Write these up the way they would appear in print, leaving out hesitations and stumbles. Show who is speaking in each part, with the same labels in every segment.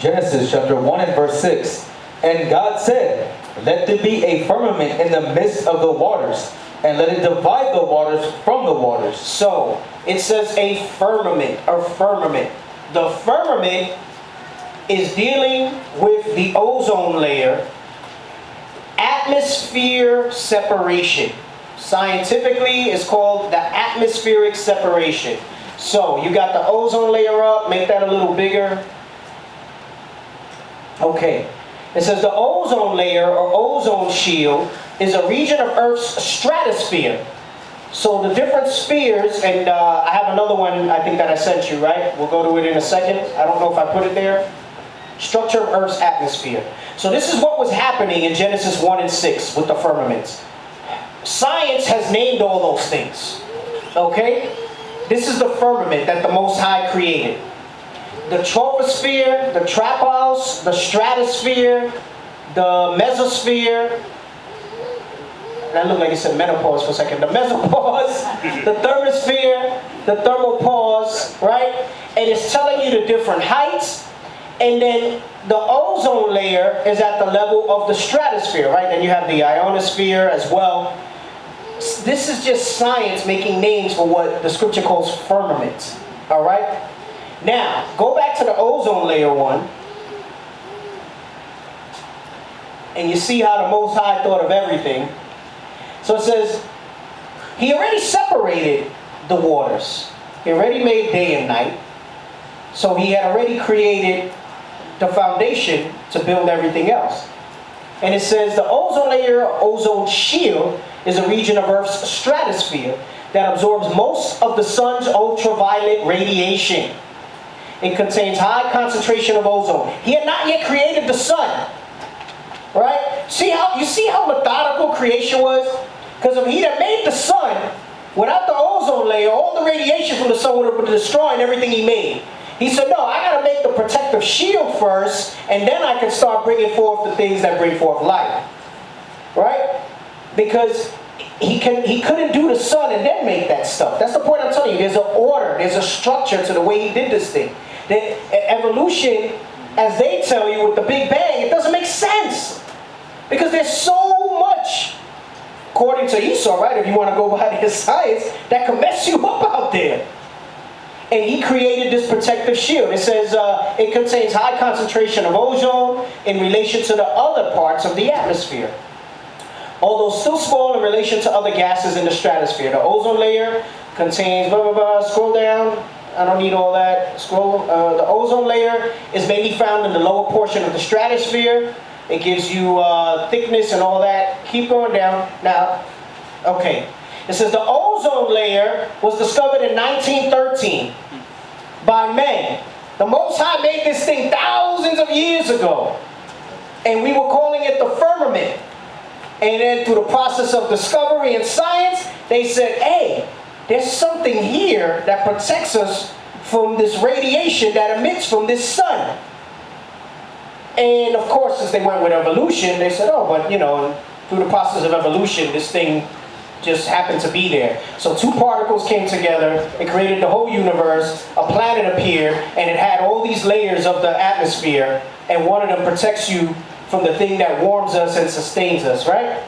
Speaker 1: Genesis chapter 1 and verse 6. And God said, let there be a firmament in the midst of the waters, and let it divide the waters from the waters.
Speaker 2: So, it says a firmament, or firmament. The firmament is dealing with the ozone layer, atmosphere separation. Scientifically, it's called the atmospheric separation. So, you got the ozone layer up, make that a little bigger. Okay. It says the ozone layer, or ozone shield, is a region of Earth's stratosphere. So the different spheres, and I have another one I think that I sent you, right? We'll go to it in a second. I don't know if I put it there. Structure of Earth's atmosphere. So this is what was happening in Genesis 1 and 6 with the firmaments. Science has named all those things. Okay? This is the firmament that the Most High created. The troposphere, the trapezoid, the stratosphere, the mesosphere. That looked like it said menopause for a second. The mesopause, the thermosphere, the thermopause, right? And it's telling you the different heights. And then the ozone layer is at the level of the stratosphere, right? Then you have the ionosphere as well. This is just science making names for what the scripture calls firmament, all right? Now, go back to the ozone layer one. And you see how the Most High thought of everything. So it says, He already separated the waters. He already made day and night. So He had already created the foundation to build everything else. And it says the ozone layer, or ozone shield, is a region of Earth's stratosphere that absorbs most of the sun's ultraviolet radiation. It contains high concentration of ozone. He had not yet created the sun. Right? You see how methodical creation was? Because if he'd have made the sun, without the ozone layer, all the radiation from the sun would have been destroying everything he made. He said, no, I got to make the protective shield first, and then I can start bringing forth the things that bring forth life. Right? Because he couldn't do the sun and then make that stuff. That's the point I'm telling you. There's an order, there's a structure to the way he did this thing. The evolution, as they tell you with the Big Bang, it doesn't make sense. Because there's so much, according to Esau, right, if you want to go by his science, that can mess you up out there. And he created this protective shield. It says it contains high concentration of ozone in relation to the other parts of the atmosphere. Although still small in relation to other gases in the stratosphere. The ozone layer contains, blah, blah, blah, scroll down. I don't need all that. Scroll. The ozone layer is mainly found in the lower portion of the stratosphere. It gives you thickness and all that. Keep going down. Now, okay. It says the ozone layer was discovered in 1913 by men. The Most High made this thing thousands of years ago. And we were calling it the firmament. And then through the process of discovery and science, they said, hey, there's something here that protects us from this radiation that emits from this sun. And of course, since they went with evolution, they said, oh, but through the process of evolution, this thing just happened to be there. So two particles came together, it created the whole universe, a planet appeared, and it had all these layers of the atmosphere, and one of them protects you from the thing that warms us and sustains us, right?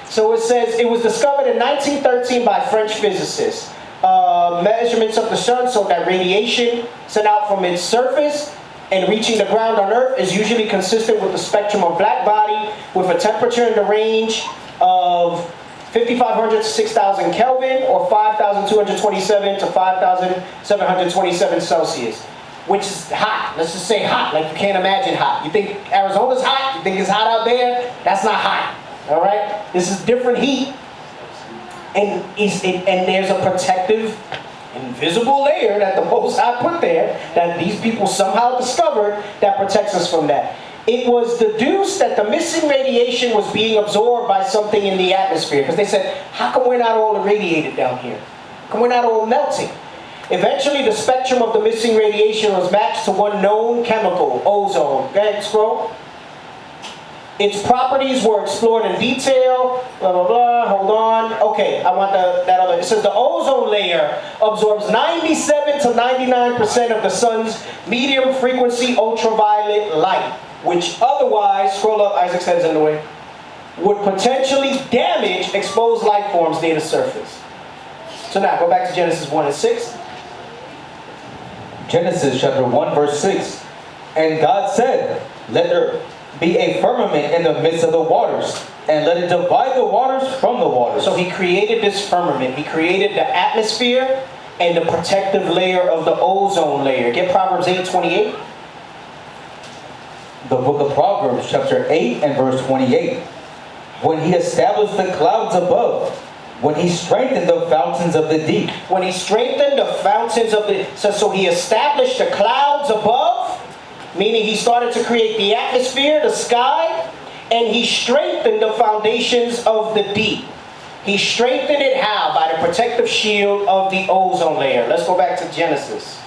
Speaker 2: So it says it was discovered in 1913 by French physicists. Measurements of the sun so that radiation sent out from its surface and reaching the ground on Earth is usually consistent with the spectrum of black body with a temperature in the range of 5,500 to 6,000 Kelvin or 5,227 to 5,727 Celsius, which is hot. Let's just say hot, like you can't imagine hot. You think Arizona's hot? You think it's hot out there? That's not hot. All right? This is different heat. And there's a protective, invisible layer that the Most High put there that these people somehow discovered that protects us from that. It was deduced that the missing radiation was being absorbed by something in the atmosphere. Because they said, how come we're not all irradiated down here? How come we're not all melting? Eventually, the spectrum of the missing radiation was matched to one known chemical, ozone. Go ahead, scroll. Its properties were explored in detail, blah, blah, blah, hold on. Okay, I want that other. It says the ozone layer absorbs 97 97 to 99% of the sun's medium frequency ultraviolet light, which otherwise, scroll up, Isaac's head's in the way, would potentially damage exposed life forms near the surface. So now, go back to Genesis 1 and 6.
Speaker 1: Genesis chapter 1 verse 6. And God said, let there be a firmament in the midst of the waters, and let it divide the waters from the waters.
Speaker 2: So he created this firmament. He created the atmosphere and the protective layer of the ozone layer. Get Proverbs 8:28.
Speaker 1: The book of Proverbs chapter 8 and verse 28. When he established the clouds above, when he strengthened the fountains of the deep.
Speaker 2: When he strengthened the fountains of the... So he established the clouds above, meaning he started to create the atmosphere, the sky, and he strengthened the foundations of the deep. He strengthened it how? By the protective shield of the ozone layer. Let's go back to Genesis.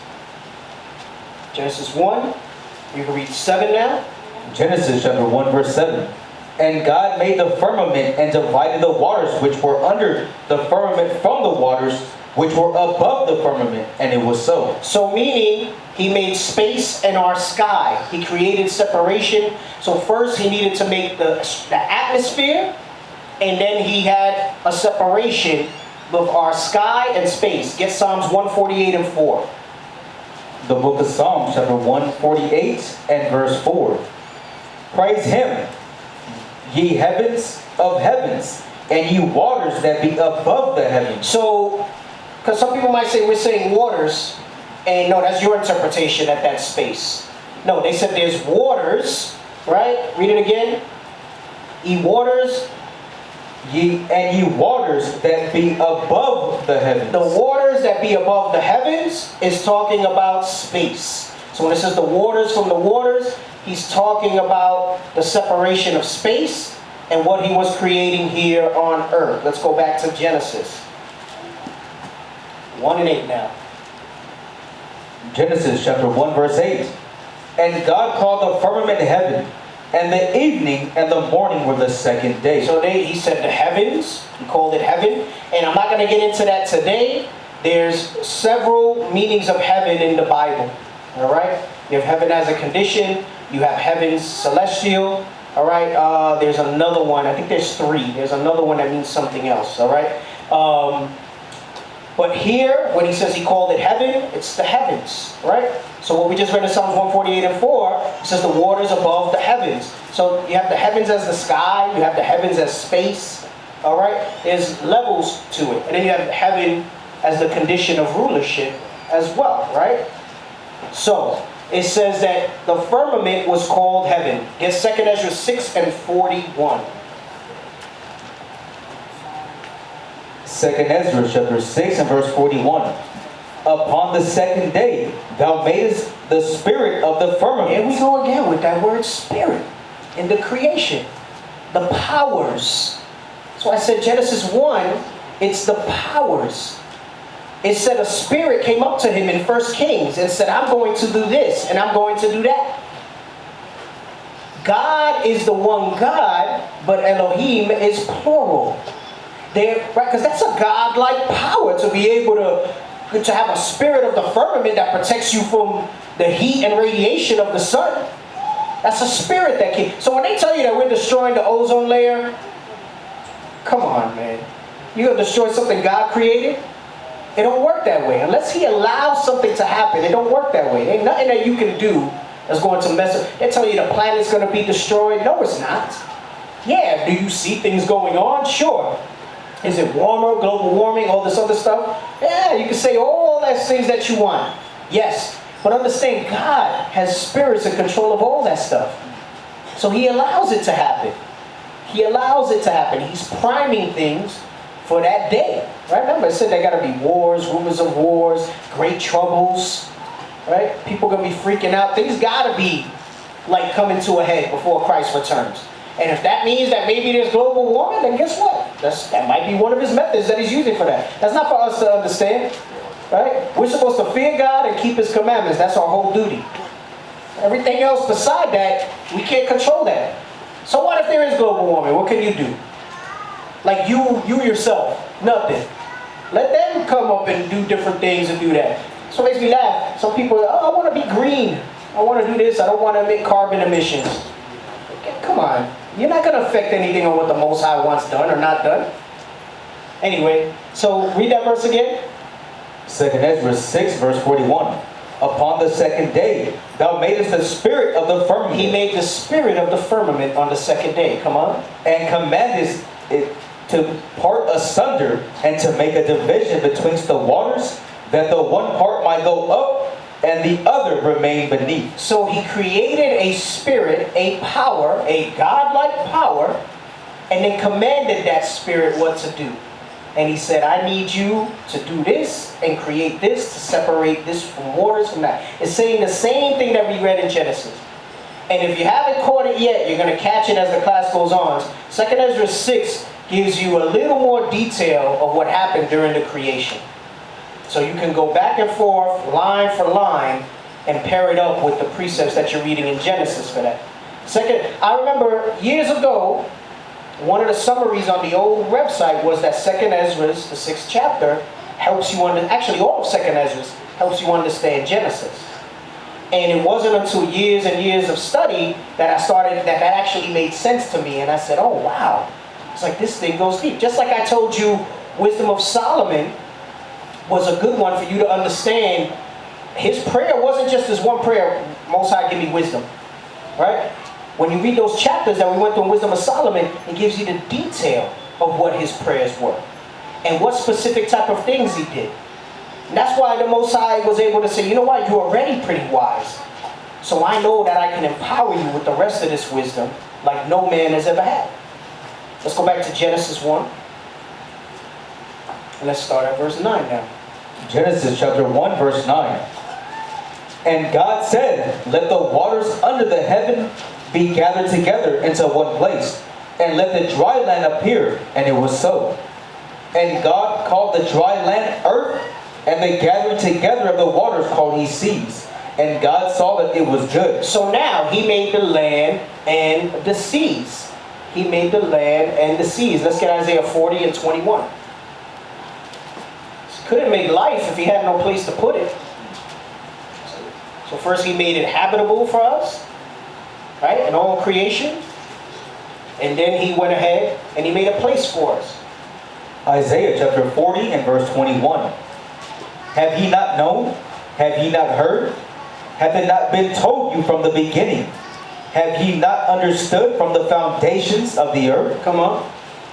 Speaker 2: Genesis 1. You can read 7 now.
Speaker 1: Genesis chapter 1 verse 7. And God made the firmament and divided the waters which were under the firmament from the waters which were above the firmament, and it was so.
Speaker 2: So meaning, he made space in our sky. He created separation. So first he needed to make the atmosphere, and then he had a separation of our sky and space. Get Psalms 148 and 4.
Speaker 1: The book of Psalms chapter 148 and verse 4. Praise him, ye heavens of heavens, and ye waters that be above the heavens.
Speaker 2: So, because some people might say we're saying waters, and no, that's your interpretation at that space. No, they said there's waters, right? Read it again. Ye waters.
Speaker 1: Ye waters that be above the heavens.
Speaker 2: The waters that be above the heavens is talking about space. So when it says the waters from the waters, he's talking about the separation of space and what he was creating here on earth. Let's go back to Genesis 1 and 8 now.
Speaker 1: Genesis chapter 1 verse 8. And God called the firmament heaven, and the evening and the morning were the second day.
Speaker 2: So he said the heavens, he called it heaven. And I'm not going to get into that today. There's several meanings of heaven in the Bible. All right? You have heaven as a condition. You have heavens celestial. All right? There's another one. I think there's 3. There's another one that means something else. All right? But here, when he says he called it heaven, it's the heavens. Right? So what we just read in Psalms 148 and 4, it says the waters above the heavens. So you have the heavens as the sky. You have the heavens as space. All right? There's levels to it. And then you have heaven as the condition of rulership as well. Right? So it says that the firmament was called heaven. Get 2 Ezra 6 and 41.
Speaker 1: 2 Ezra chapter 6 and verse 41. Upon the second day, thou madest the spirit of the firmament.
Speaker 2: Here we go again with that word spirit in the creation. The powers. So I said Genesis 1, it's the powers. It said a spirit came up to him in 1 Kings and said, I'm going to do this and I'm going to do that. God is the one God, but Elohim is plural. Right? Because that's a God-like power to be able to have a spirit of the firmament that protects you from the heat and radiation of the sun. That's a spirit that can... So when they tell you that we're destroying the ozone layer, come on, man. You're going to destroy something God created? It don't work that way. Unless he allows something to happen, it don't work that way. There ain't nothing that you can do that's going to mess up. They tell you the planet's going to be destroyed. No, it's not. Yeah, do you see things going on? Sure. Is it warmer, global warming, all this other stuff? Yeah, you can say all those things that you want. Yes. But understand, God has spirits in control of all that stuff. So he allows it to happen. He allows it to happen. He's priming things for that day. Right? Remember, I said there got to be wars, rumors of wars, great troubles. Right? People going to be freaking out. Things got to be like coming to a head before Christ returns. And if that means that maybe there's global warming, then guess what? That might be one of his methods that he's using for that. That's not for us to understand. Right? We're supposed to fear God and keep his commandments. That's our whole duty. Everything else beside that, we can't control that. So what if there is global warming? What can you do? Like you yourself, nothing. Let them come up and do different things and do that. So it makes me laugh. Some people, oh, I want to be green. I want to do this. I don't want to emit carbon emissions. Okay, come on. You're not going to affect anything on what the Most High wants done or not done. Anyway, so read that verse again.
Speaker 1: 2nd Ezra 6, verse 41. Upon the second day, thou madest the spirit of the firmament.
Speaker 2: He made the spirit of the firmament on the second day. Come on.
Speaker 1: And commandest it to part asunder and to make a division betwixt the waters, that the one part might go up and the other remain beneath.
Speaker 2: So he created a spirit, a power, a godlike power, and then commanded that spirit what to do. And he said, I need you to do this and create this to separate this from waters from that. It's saying the same thing that we read in Genesis. And if you haven't caught it yet, you're going to catch it as the class goes on. 2nd Ezra 6 gives you a little more detail of what happened during the creation. So you can go back and forth, line for line, and pair it up with the precepts that you're reading in Genesis for that. I remember years ago, one of the summaries on the old website was that 2nd Ezra's, the 6th chapter, helps you understand, actually all of 2nd Ezra's helps you understand Genesis. And it wasn't until years and years of study that I started, that actually made sense to me. And I said, oh wow, it's like this thing goes deep. Just like I told you, Wisdom of Solomon was a good one for you to understand. His prayer wasn't just this one prayer, Most High give me wisdom, right? When you read those chapters that we went through in Wisdom of Solomon, it gives you the detail of what his prayers were and what specific type of things he did. And that's why the Most High was able to say, you know what, you're already pretty wise. So I know that I can empower you with the rest of this wisdom like no man has ever had. Let's go back to Genesis 1. And let's start at verse 9 now.
Speaker 1: Genesis chapter 1, verse 9. And God said, let the waters under the heaven be gathered together into one place, and let the dry land appear. And it was so. And God called the dry land earth, and the gathering together of the waters called he seas. And God saw that it was good. So
Speaker 2: now he made the land and the seas. He made the land and the seas. Let's get Isaiah 40 and 21. He couldn't make life if he had no place to put it. So first he made it habitable for us, right, and all creation. And then he went ahead and he made a place for us.
Speaker 1: Isaiah chapter 40 and verse 21. Have ye not known? Have ye not heard? Hath it not been told you from the beginning? Have ye not understood from the foundations of the earth?
Speaker 2: Come on.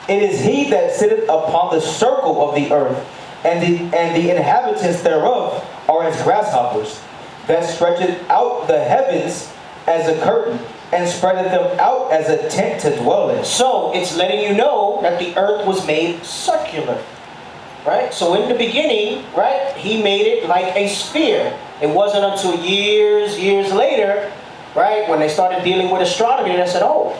Speaker 1: It is he that sitteth upon the circle of the earth, and the inhabitants thereof are as grasshoppers, that stretcheth out the heavens as a curtain, and spreadeth them out as a tent to dwell in. So it's letting you know that the earth was made circular, right? So in the beginning, right, he made it like a sphere. It wasn't until years later, right, when they started dealing with astronomy, they said, oh,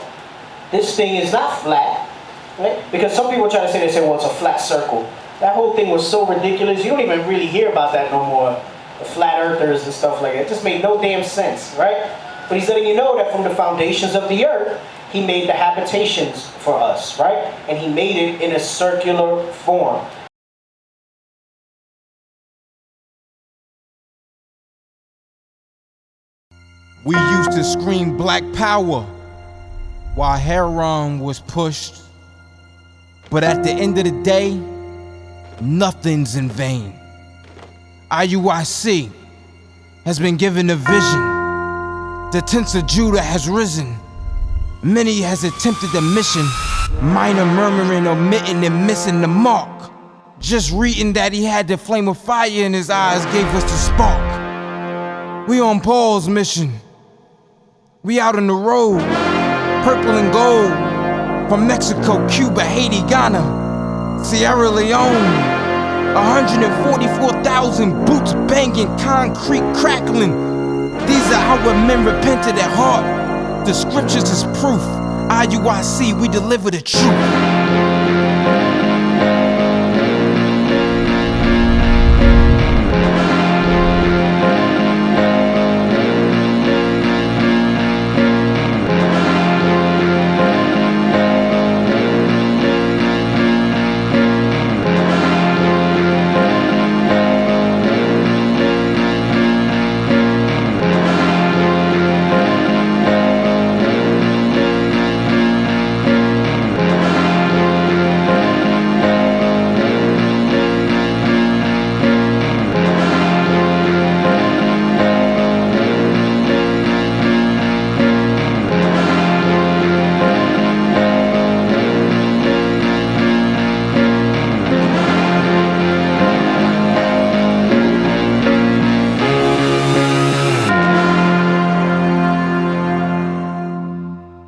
Speaker 1: this thing is not flat, right? Because some people try to say, well, it's a flat circle. That whole thing was so ridiculous, you don't even really hear about that no more. The flat earthers and stuff like that. It just made no damn sense, right? But he's letting you know that from the foundations of the earth, he made the habitations for us, right? And he made it in a circular form.
Speaker 3: We used to scream black power while heroin was pushed. But at the end of the day, nothing's in vain. IUIC has been given a vision. The tents of Judah has risen. Many has attempted the mission, minor murmuring, omitting, and missing the mark. Just reading that he had the flame of fire in his eyes gave us the spark. We on Paul's mission. We out on the road, purple and gold, from Mexico, Cuba, Haiti, Ghana, Sierra Leone. 144,000 boots banging, concrete crackling. These are our men repented at heart. The scriptures is proof. IUIC, we deliver the truth.